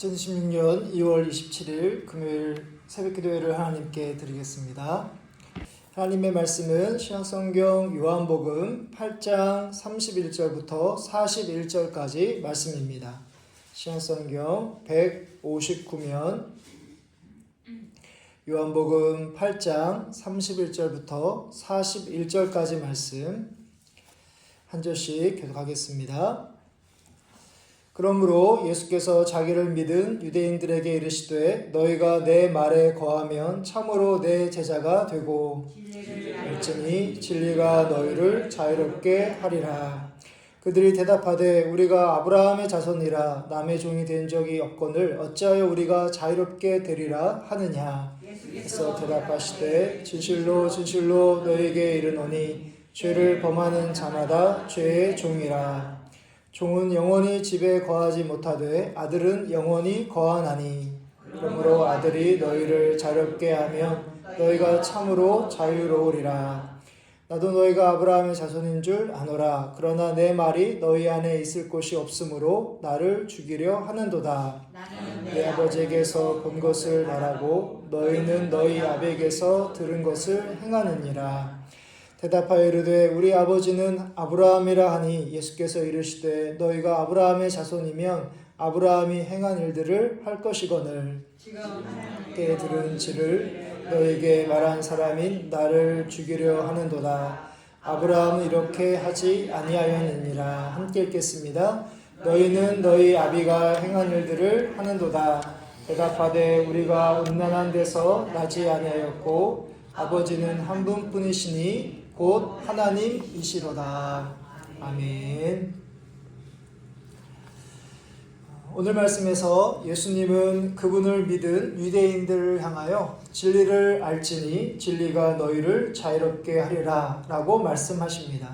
2016년 2월 27일 금요일 새벽기도회를 하나님께 드리겠습니다. 하나님의 말씀은 신약성경 요한복음 8장 31절부터 41절까지 말씀입니다. 신약성경 159면 요한복음 8장 31절부터 41절까지 말씀 한 절씩 계속하겠습니다. 그러므로 예수께서 자기를 믿은 유대인들에게 이르시되 너희가 내 말에 거하면 참으로 내 제자가 되고 알지니 진리가 너희를 자유롭게 하리라. 그들이 대답하되 우리가 아브라함의 자손이라 남의 종이 된 적이 없거늘 어찌하여 우리가 자유롭게 되리라 하느냐. 예수께서 대답하시되 진실로 진실로 너희에게 이르노니 죄를 범하는 자마다 죄의 종이라. 종은 영원히 집에 거하지 못하되 아들은 영원히 거하나니 그러므로 아들이 너희를 자유롭게 하면 너희가 참으로 자유로우리라. 나도 너희가 아브라함의 자손인 줄 아노라. 그러나 내 말이 너희 안에 있을 곳이 없으므로 나를 죽이려 하는도다. 내 아버지에게서 본 것을 말하고 너희는 너희 아버지에게서 들은 것을 행하느니라. 대답하여 이르되 우리 아버지는 아브라함이라 하니 예수께서 이르시되 너희가 아브라함의 자손이면 아브라함이 행한 일들을 할 것이거늘 함께 들은지를 너희에게 말한 사람인 나를 죽이려 하는도다. 아브라함은 이렇게 하지 아니하였느니라. 함께 읽겠습니다. 너희는 너희 아비가 행한 일들을 하는도다. 대답하되 우리가 음란한 데서 나지 아니하였고 아버지는 한 분뿐이시니 곧 하나님이시로다. 아멘. 오늘 말씀에서 예수님은 그분을 믿은 유대인들을 향하여 진리를 알지니 진리가 너희를 자유롭게 하리라 라고 말씀하십니다.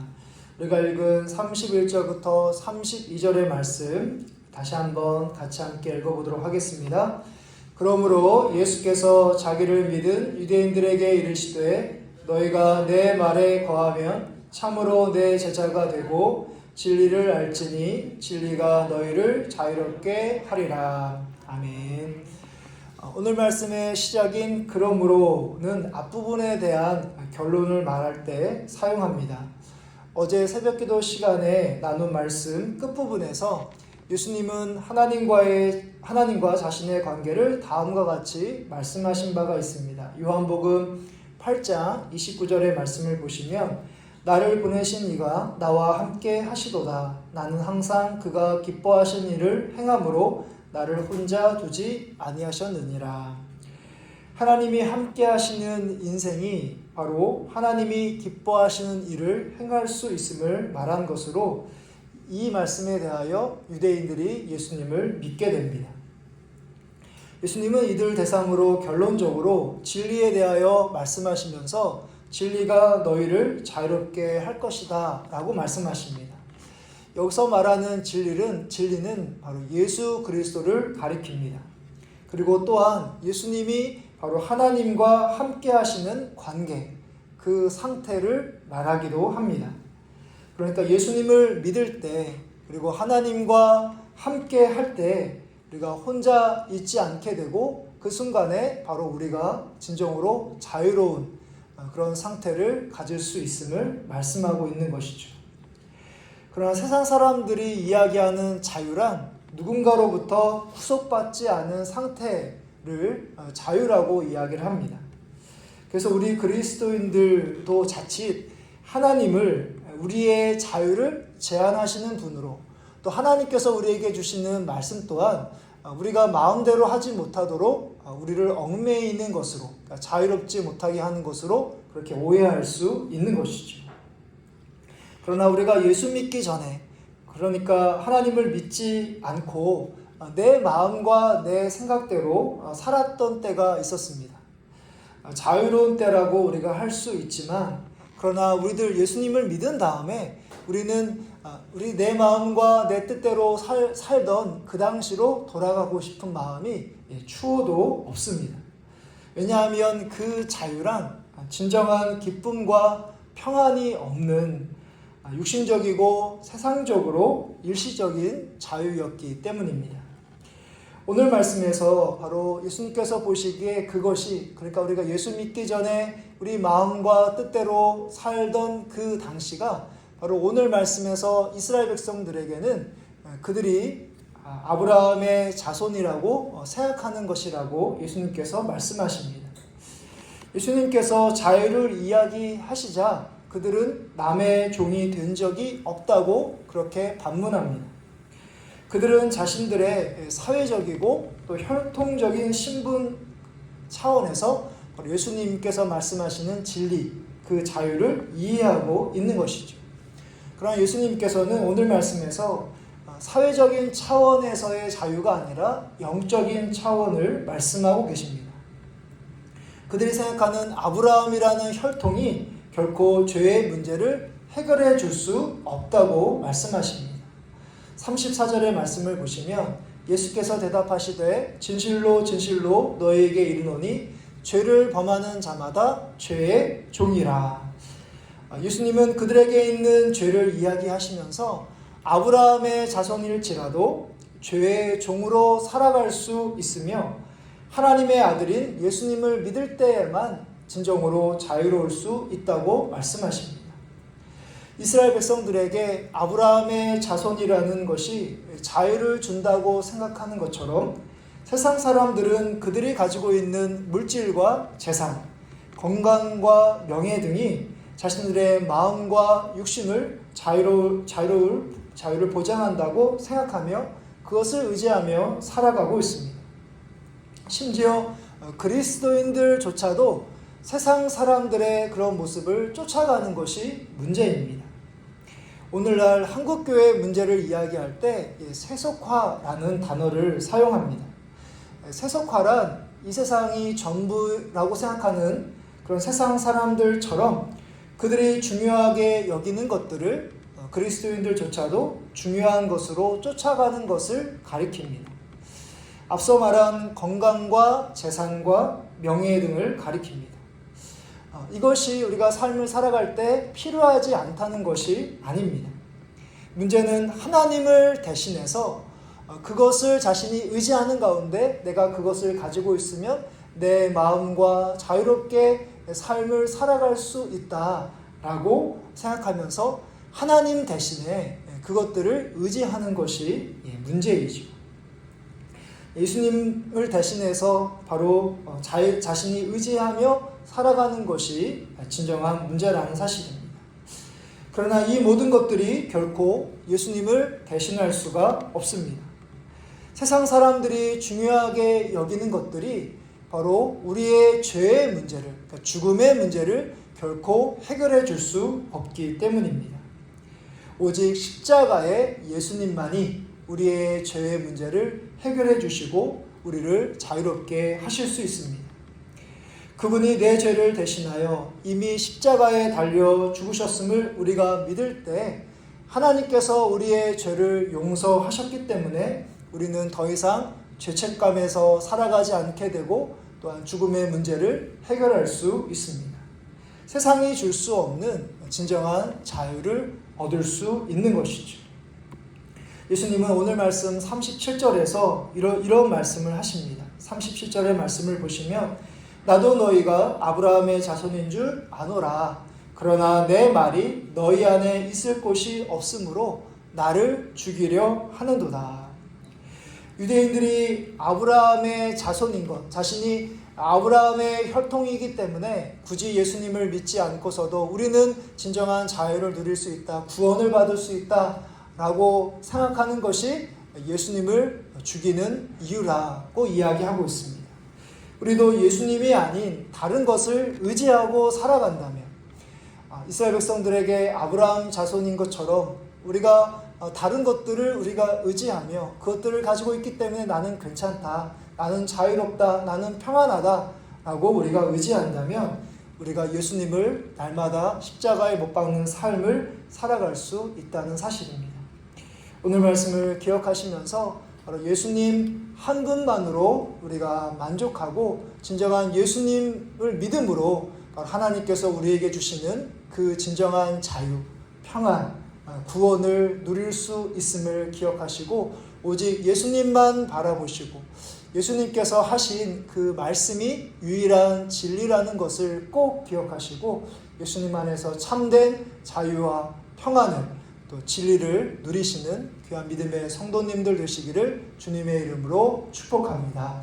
우리가 읽은 31절부터 32절의 말씀 다시 한번 같이 함께 읽어보도록 하겠습니다. 그러므로 예수께서 자기를 믿은 유대인들에게 이르시되 너희가 내 말에 거하면 참으로 내 제자가 되고 진리를 알지니 진리가 너희를 자유롭게 하리라. 아멘. 오늘 말씀의 시작인 그러므로는 앞부분에 대한 결론을 말할 때 사용합니다. 어제 새벽기도 시간에 나눈 말씀 끝부분에서 예수님은 하나님과 자신의 관계를 다음과 같이 말씀하신 바가 있습니다. 요한복음 8장 29절의 말씀을 보시면 나를 보내신 이가 나와 함께 하시도다. 나는 항상 그가 기뻐하신 일을 행함으로 나를 혼자 두지 아니하셨느니라. 하나님이 함께 하시는 인생이 바로 하나님이 기뻐하시는 일을 행할 수 있음을 말한 것으로 이 말씀에 대하여 유대인들이 예수님을 믿게 됩니다. 예수님은 이들 대상으로 결론적으로 진리에 대하여 말씀하시면서 진리가 너희를 자유롭게 할 것이다 라고 말씀하십니다. 여기서 말하는 진리는 바로 예수 그리스도를 가리킵니다. 그리고 또한 예수님이 바로 하나님과 함께 하시는 관계, 그 상태를 말하기도 합니다. 그러니까 예수님을 믿을 때 그리고 하나님과 함께 할 때 우리가 혼자 있지 않게 되고 그 순간에 바로 우리가 진정으로 자유로운 그런 상태를 가질 수 있음을 말씀하고 있는 것이죠. 그러나 세상 사람들이 이야기하는 자유란 누군가로부터 구속받지 않은 상태를 자유라고 이야기를 합니다. 그래서 우리 그리스도인들도 자칫 하나님을 우리의 자유를 제한하시는 분으로 또 하나님께서 우리에게 주시는 말씀 또한 우리가 마음대로 하지 못하도록 우리를 얽매이는 것으로 자유롭지 못하게 하는 것으로 그렇게 오해할 수 있는 것이죠. 그러나 우리가 예수 믿기 전에 그러니까 하나님을 믿지 않고 내 마음과 내 생각대로 살았던 때가 있었습니다. 자유로운 때라고 우리가 할 수 있지만 그러나 우리들 예수님을 믿은 다음에 우리는 우리 내 마음과 내 뜻대로 살던 그 당시로 돌아가고 싶은 마음이 추호도 없습니다. 왜냐하면 그 자유란 진정한 기쁨과 평안이 없는 육신적이고 세상적으로 일시적인 자유였기 때문입니다. 오늘 말씀에서 바로 예수님께서 보시기에 그것이, 그러니까 우리가 예수 믿기 전에 우리 마음과 뜻대로 살던 그 당시가 바로 오늘 말씀에서 이스라엘 백성들에게는 그들이 아브라함의 자손이라고 생각하는 것이라고 예수님께서 말씀하십니다. 예수님께서 자유를 이야기하시자 그들은 남의 종이 된 적이 없다고 그렇게 반문합니다. 그들은 자신들의 사회적이고 또 혈통적인 신분 차원에서 예수님께서 말씀하시는 진리, 그 자유를 이해하고 있는 것이죠. 그러나 예수님께서는 오늘 말씀에서 사회적인 차원에서의 자유가 아니라 영적인 차원을 말씀하고 계십니다. 그들이 생각하는 아브라함이라는 혈통이 결코 죄의 문제를 해결해 줄 수 없다고 말씀하십니다. 34절의 말씀을 보시면 예수께서 대답하시되 진실로 진실로 너희에게 이르노니 죄를 범하는 자마다 죄의 종이라. 예수님은 그들에게 있는 죄를 이야기하시면서 아브라함의 자손일지라도 죄의 종으로 살아갈 수 있으며 하나님의 아들인 예수님을 믿을 때에만 진정으로 자유로울 수 있다고 말씀하십니다. 이스라엘 백성들에게 아브라함의 자손이라는 것이 자유를 준다고 생각하는 것처럼 세상 사람들은 그들이 가지고 있는 물질과 재산, 건강과 명예 등이 자신들의 마음과 육신을 자유를 보장한다고 생각하며 그것을 의지하며 살아가고 있습니다. 심지어 그리스도인들조차도 세상 사람들의 그런 모습을 쫓아가는 것이 문제입니다. 오늘날 한국교회 문제를 이야기할 때 세속화라는 단어를 사용합니다. 세속화란 이 세상이 전부라고 생각하는 그런 세상 사람들처럼 그들이 중요하게 여기는 것들을 그리스도인들조차도 중요한 것으로 쫓아가는 것을 가리킵니다. 앞서 말한 건강과 재산과 명예 등을 가리킵니다. 이것이 우리가 삶을 살아갈 때 필요하지 않다는 것이 아닙니다. 문제는 하나님을 대신해서 그것을 자신이 의지하는 가운데 내가 그것을 가지고 있으면 내 마음과 자유롭게 삶을 살아갈 수 있다라고 생각하면서 하나님 대신에 그것들을 의지하는 것이 문제이죠. 예수님을 대신해서 바로 자신이 의지하며 살아가는 것이 진정한 문제라는 사실입니다. 그러나 이 모든 것들이 결코 예수님을 대신할 수가 없습니다. 세상 사람들이 중요하게 여기는 것들이 바로 우리의 죄의 문제를, 그러니까 죽음의 문제를 결코 해결해 줄 수 없기 때문입니다. 오직 십자가의 예수님만이 우리의 죄의 문제를 해결해 주시고 우리를 자유롭게 하실 수 있습니다. 그분이 내 죄를 대신하여 이미 십자가에 달려 죽으셨음을 우리가 믿을 때 하나님께서 우리의 죄를 용서하셨기 때문에 우리는 더 이상 죄책감에서 살아가지 않게 되고 또한 죽음의 문제를 해결할 수 있습니다. 세상이 줄 수 없는 진정한 자유를 얻을 수 있는 것이죠. 예수님은 오늘 말씀 37절에서 이런 말씀을 하십니다. 37절의 말씀을 보시면 나도 너희가 아브라함의 자손인 줄 아노라. 그러나 내 말이 너희 안에 있을 곳이 없으므로 나를 죽이려 하는도다. 유대인들이 아브라함의 자손인 것, 자신이 아브라함의 혈통이기 때문에 굳이 예수님을 믿지 않고서도 우리는 진정한 자유를 누릴 수 있다, 구원을 받을 수 있다라고 생각하는 것이 예수님을 죽이는 이유라고 이야기하고 있습니다. 우리도 예수님이 아닌 다른 것을 의지하고 살아간다면 이스라엘 백성들에게 아브라함 자손인 것처럼 우리가 다른 것들을 우리가 의지하며 그것들을 가지고 있기 때문에 나는 괜찮다, 나는 자유롭다, 나는 평안하다 라고 우리가 의지한다면 우리가 예수님을 날마다 십자가에 못 박는 삶을 살아갈 수 있다는 사실입니다. 오늘 말씀을 기억하시면서 바로 예수님 한 분만으로 우리가 만족하고 진정한 예수님을 믿음으로 하나님께서 우리에게 주시는 그 진정한 자유, 평안, 구원을 누릴 수 있음을 기억하시고 오직 예수님만 바라보시고 예수님께서 하신 그 말씀이 유일한 진리라는 것을 꼭 기억하시고 예수님 안에서 참된 자유와 평안을 또 진리를 누리시는 귀한 믿음의 성도님들 되시기를 주님의 이름으로 축복합니다.